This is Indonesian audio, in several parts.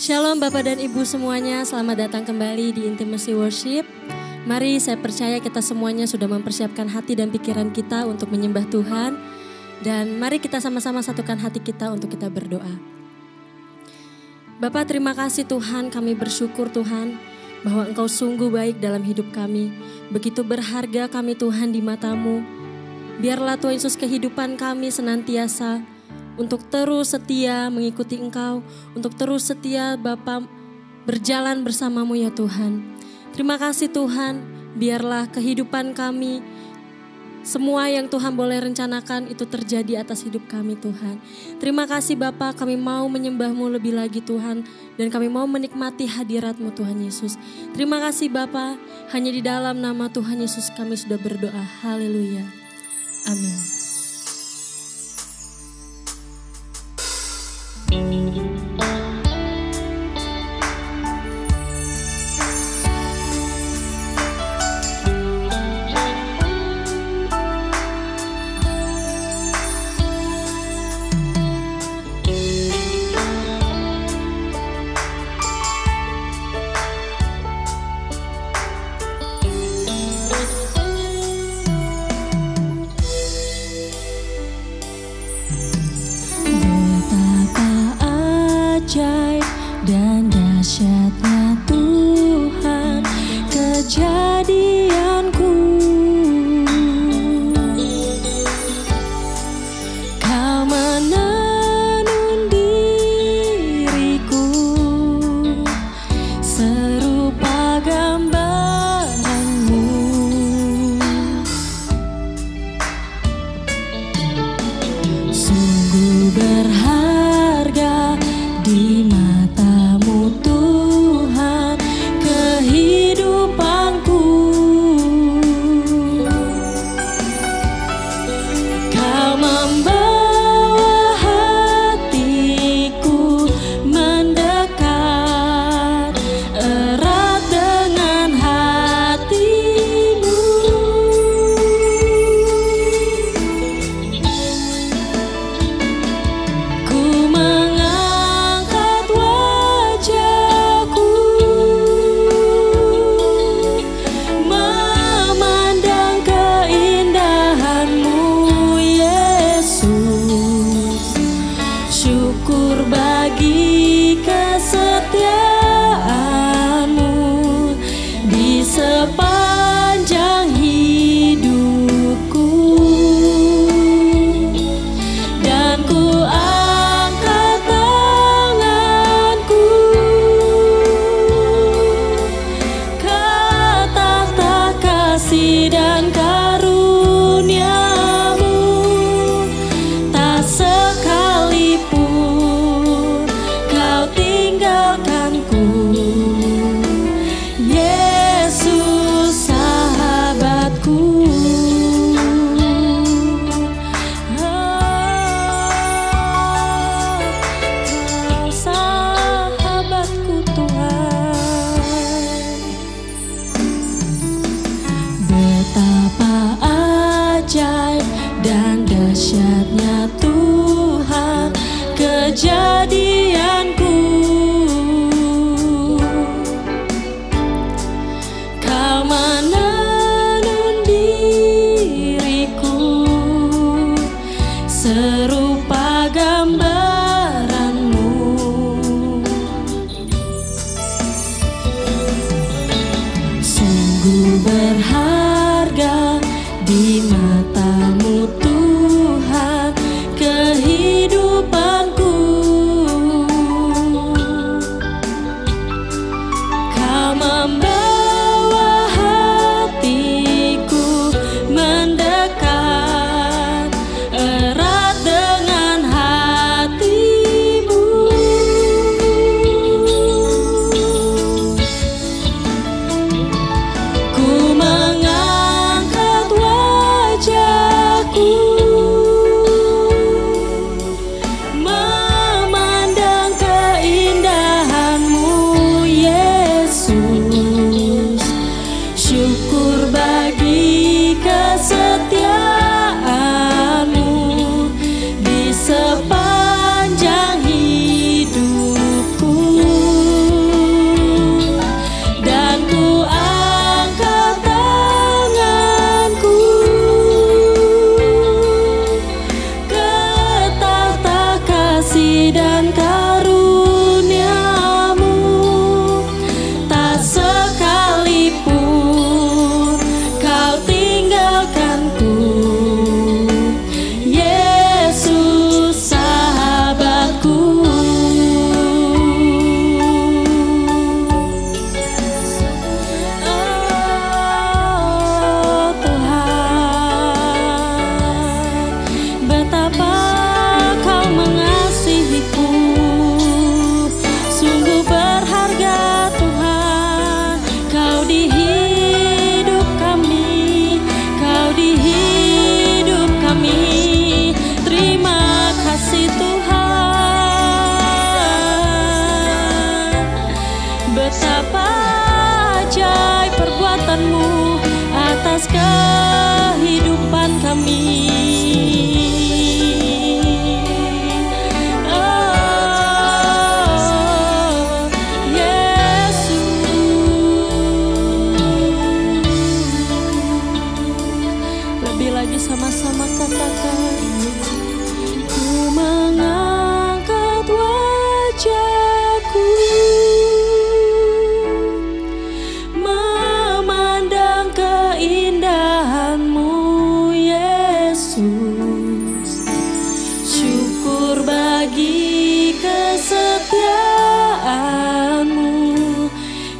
Shalom Bapak dan Ibu semuanya, selamat datang kembali di Intimacy Worship. Mari, saya percaya kita semuanya sudah mempersiapkan hati dan pikiran kita untuk menyembah Tuhan. Dan mari kita sama-sama satukan hati kita untuk kita berdoa. Bapak, terima kasih Tuhan, kami bersyukur Tuhan bahwa Engkau sungguh baik dalam hidup kami. Begitu berharga kami Tuhan di mata-Mu. Biarlah Tuhan Yesus kehidupan kami senantiasa untuk terus setia mengikuti Engkau, untuk terus setia Bapa berjalan bersama-Mu ya Tuhan. Terima kasih Tuhan, biarlah kehidupan kami, semua yang Tuhan boleh rencanakan itu terjadi atas hidup kami Tuhan. Terima kasih Bapa, kami mau menyembah-Mu lebih lagi Tuhan, dan kami mau menikmati hadirat-Mu Tuhan Yesus. Terima kasih Bapa, hanya di dalam nama Tuhan Yesus kami sudah berdoa. Haleluya. Amin. Dan dahsyatnya Tuhan kejadianku, Kau menenun diriku serupa gambaran-Mu. Sungguh berharga di mata-Mu Tuhan kehidupanku. Kau membawa hatiku mendekat erat dengan hati-Mu. Ku mengangkat wajahku memandang keindahan-Mu Yesus. Syukur bagi kesetiaan-Mu di sepanjang hidupku. Dan ku angkat tanganku kata kasih dan karunia-Mu, tak sekalipun Kau tinggalkanku. Yesus sahabatku. Kau sahabatku Tuhan. Betapa ajaib dan dahsyatnya Tuhan kejadianku. Kau menenun diriku serupa gambaran-Mu. Sungguh berharga di mata-Mu Tuhan tinggalkanku. Yesus sahabatku. Oh Tuhan, betapa Kau mengasihiku. Sungguh berharga Tuhan, Kau di hidup kami, Kau di hidup kami. Terima kasih Tuhan, betapa ajaib perbuatan-Mu atas kehidupan kami. Sama-sama katakan, ku mengangkat wajahku, memandang keindahan-Mu Yesus. Syukur bagi kesetiaan-Mu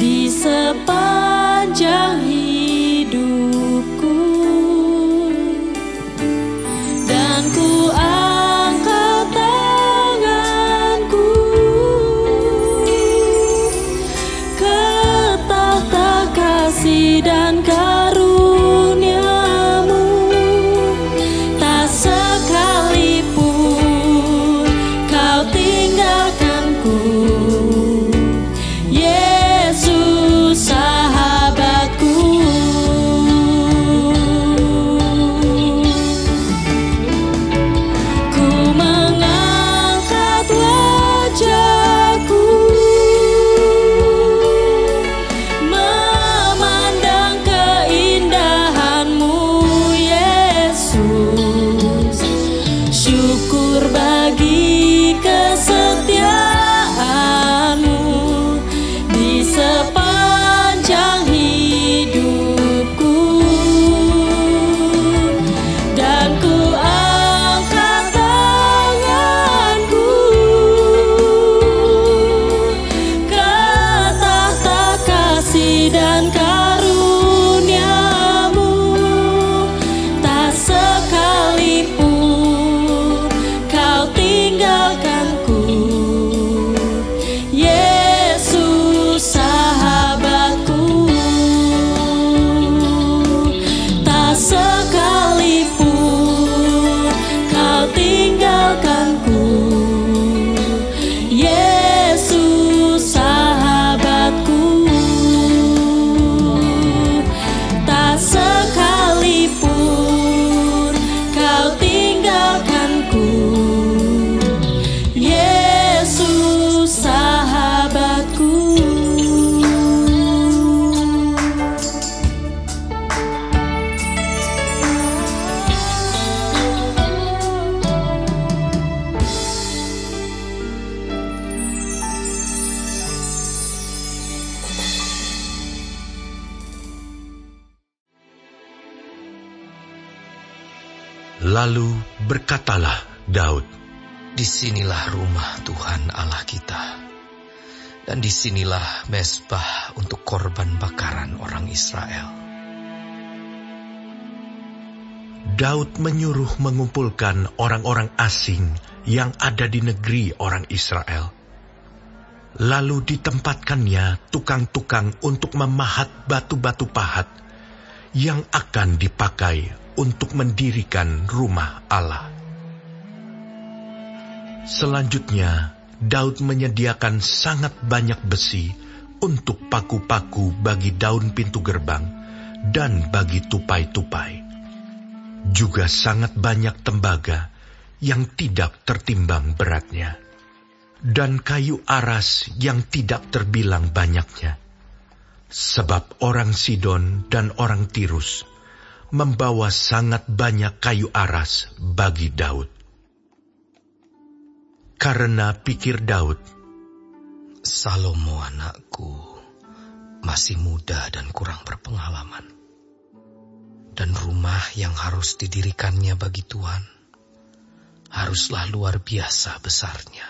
di sepanjang hidupku. Ku angkat tanganku ke tahta kasih dan karunia-Mu. Tak sekalipun Kau tinggalkanku. Yesus sahabatku. Dan karunia-Mu, tak sekalipun Kau tinggalkanku. Yesus sahabatku, tak sekalipun Kau tinggalkanku. Yesus sahabatku, sekalipun Kau tinggalkanku. Yesus sahabatku. Lalu berkatalah Daud, disinilah rumah Tuhan Allah kita, dan disinilah mezbah untuk korban bakaran orang Israel. Daud menyuruh mengumpulkan orang-orang asing yang ada di negeri orang Israel. Lalu ditempatkannya tukang-tukang untuk memahat batu-batu pahat yang akan dipakai untuk mendirikan rumah Allah. Selanjutnya, Daud menyediakan sangat banyak besi untuk paku-paku bagi daun pintu gerbang dan bagi tupai-tupai. Juga sangat banyak tembaga yang tidak tertimbang beratnya, dan kayu aras yang tidak terbilang banyaknya. Sebab orang Sidon dan orang Tirus membawa sangat banyak kayu aras bagi Daud. Karena pikir Daud, Salomo anakku masih muda dan kurang berpengalaman. Dan rumah yang harus didirikannya bagi Tuhan haruslah luar biasa besarnya,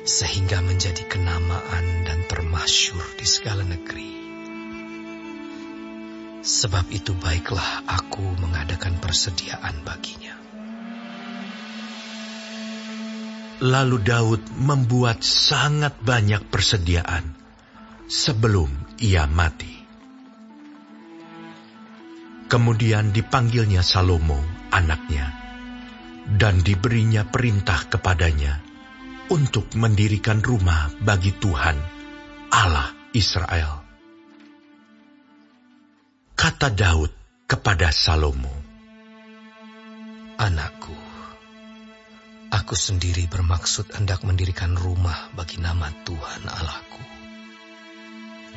sehingga menjadi kenamaan dan termasyhur di segala negeri. Sebab itu baiklah aku mengadakan persediaan baginya. Lalu Daud membuat sangat banyak persediaan sebelum ia mati. Kemudian dipanggilnya Salomo, anaknya, dan diberinya perintah kepadanya untuk mendirikan rumah bagi Tuhan, Allah Israel. Kata Daud kepada Salomo, Anakku, aku sendiri bermaksud hendak mendirikan rumah bagi nama Tuhan Allahku.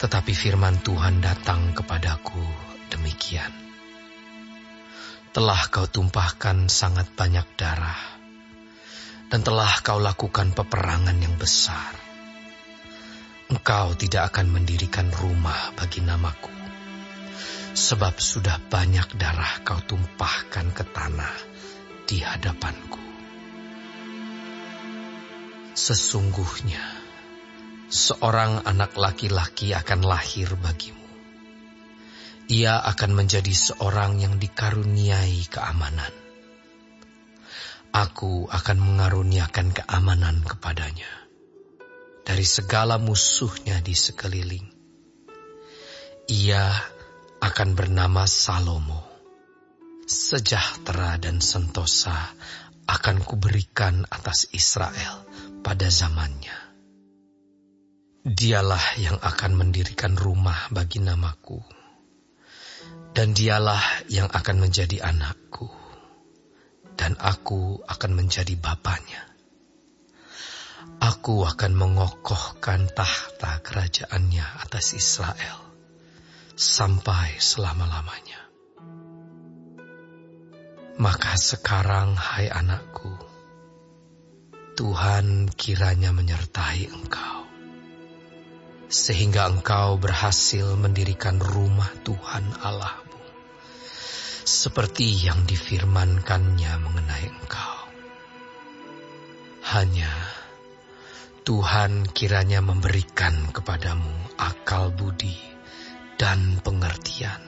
Tetapi firman Tuhan datang kepadaku demikian. Telah kau tumpahkan sangat banyak darah, dan telah kau lakukan peperangan yang besar. Engkau tidak akan mendirikan rumah bagi namaku, sebab sudah banyak darah kau tumpahkan ke tanah di hadapanku. Sesungguhnya, seorang anak laki-laki akan lahir bagimu. Ia akan menjadi seorang yang dikaruniai keamanan. Aku akan mengaruniakan keamanan kepadanya dari segala musuhnya di sekeliling. Ia akan bernama Salomo. Sejahtera dan sentosa akan kuberikan atas Israel pada zamannya. Dialah yang akan mendirikan rumah bagi namaku, dan dialah yang akan menjadi anakku, dan aku akan menjadi bapanya. Aku akan mengokohkan tahta kerajaannya atas Israel sampai selama-lamanya. Maka sekarang, hai anakku, Tuhan kiranya menyertai engkau, sehingga engkau berhasil mendirikan rumah Tuhan Allahmu, seperti yang difirmankannya mengenai engkau. Hanya Tuhan kiranya memberikan kepadamu akal budi dan pengertian,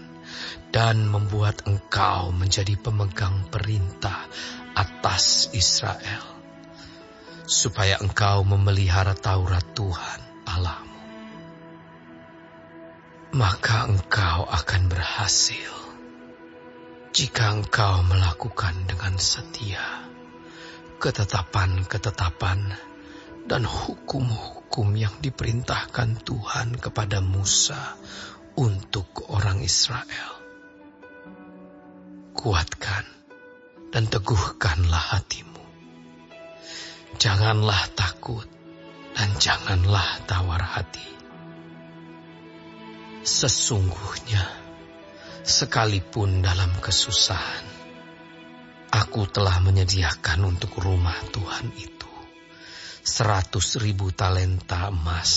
dan membuat engkau menjadi pemegang perintah atas Israel, supaya engkau memelihara Taurat Tuhan Allahmu. Maka engkau akan berhasil jika engkau melakukan dengan setia ketetapan-ketetapan dan hukum-hukum yang diperintahkan Tuhan kepada Musa untuk orang Israel. Kuatkan dan teguhkanlah hatimu. Janganlah takut dan janganlah tawar hati. Sesungguhnya, sekalipun dalam kesusahan, aku telah menyediakan untuk rumah Tuhan itu 100.000 talenta emas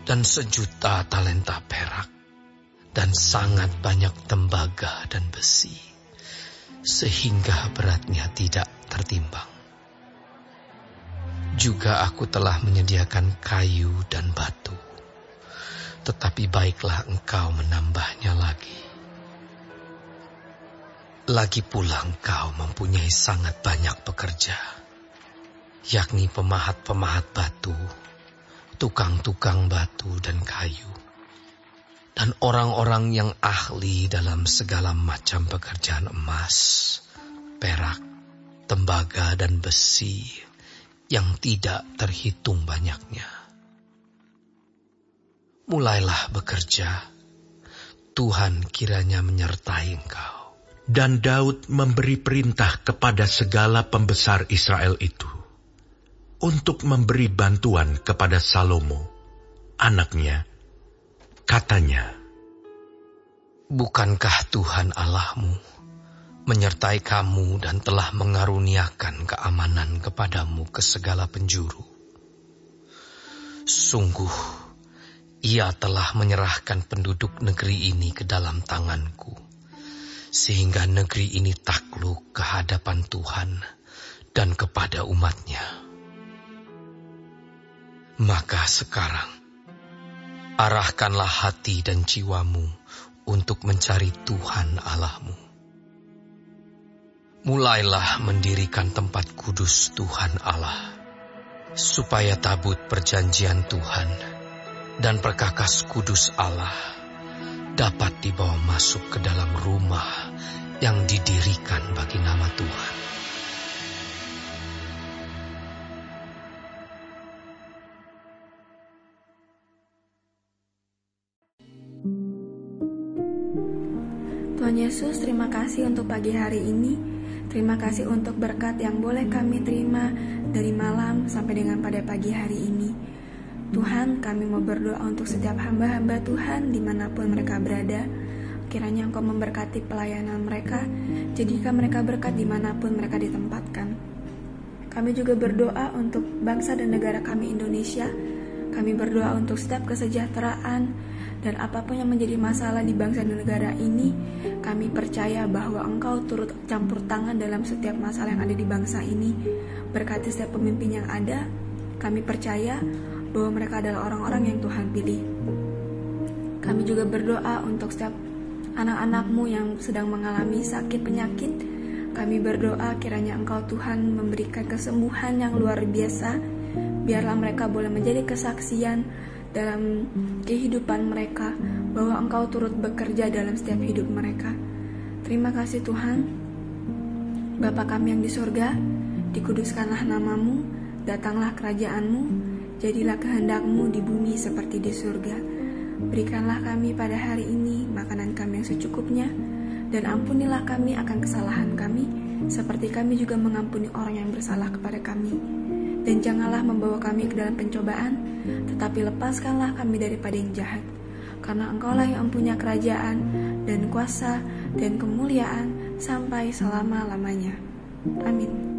dan 1.000.000 talenta perak dan sangat banyak tembaga dan besi, sehingga beratnya tidak tertimbang. Juga aku telah menyediakan kayu dan batu, tetapi baiklah engkau menambahnya lagi. Lagi pula engkau mempunyai sangat banyak pekerja, yakni pemahat-pemahat batu, tukang-tukang batu dan kayu, dan orang-orang yang ahli dalam segala macam pekerjaan emas, perak, tembaga dan besi yang tidak terhitung banyaknya. Mulailah bekerja, Tuhan kiranya menyertai engkau. Dan Daud memberi perintah kepada segala pembesar Israel itu untuk memberi bantuan kepada Salomo, anaknya. Katanya, bukankah Tuhan Allahmu menyertai kamu dan telah mengaruniakan keamanan kepadamu ke segala penjuru? Sungguh, Ia telah menyerahkan penduduk negeri ini ke dalam tanganku sehingga negeri ini takluk ke hadapan Tuhan dan kepada umat-Nya. Maka sekarang, arahkanlah hati dan jiwamu untuk mencari Tuhan Allahmu. Mulailah mendirikan tempat kudus Tuhan Allah, supaya tabut perjanjian Tuhan dan perkakas kudus Allah dapat dibawa masuk ke dalam rumah yang didirikan bagi nama Tuhan. Tuhan Yesus, terima kasih untuk pagi hari ini. Terima kasih untuk berkat yang boleh kami terima dari malam sampai dengan pada pagi hari ini. Tuhan, kami mau berdoa untuk setiap hamba-hamba Tuhan dimanapun mereka berada. Kiranya Engkau memberkati pelayanan mereka, jadikan mereka berkat dimanapun mereka ditempatkan. Kami juga berdoa untuk bangsa dan negara kami Indonesia. Kami berdoa untuk setiap kesejahteraan dan apapun yang menjadi masalah di bangsa dan negara ini. Kami percaya bahwa Engkau turut campur tangan dalam setiap masalah yang ada di bangsa ini. Berkati setiap pemimpin yang ada. Kami percaya bahwa mereka adalah orang-orang yang Tuhan pilih. Kami juga berdoa untuk setiap anak-anak-Mu yang sedang mengalami sakit penyakit. Kami berdoa kiranya Engkau Tuhan memberikan kesembuhan yang luar biasa. Biarlah mereka boleh menjadi kesaksian dalam kehidupan mereka bahwa Engkau turut bekerja dalam setiap hidup mereka. Terima kasih Tuhan. Bapa kami yang di surga, dikuduskanlah nama-Mu, datanglah kerajaan-Mu, jadilah kehendak-Mu di bumi seperti di surga. Berikanlah kami pada hari ini makanan kami yang secukupnya, dan ampunilah kami akan kesalahan kami, seperti kami juga mengampuni orang yang bersalah kepada kami. Dan janganlah membawa kami ke dalam pencobaan, tetapi lepaskanlah kami daripada yang jahat. Karena Engkaulah yang mempunyai kerajaan dan kuasa dan kemuliaan sampai selama-lamanya. Amin.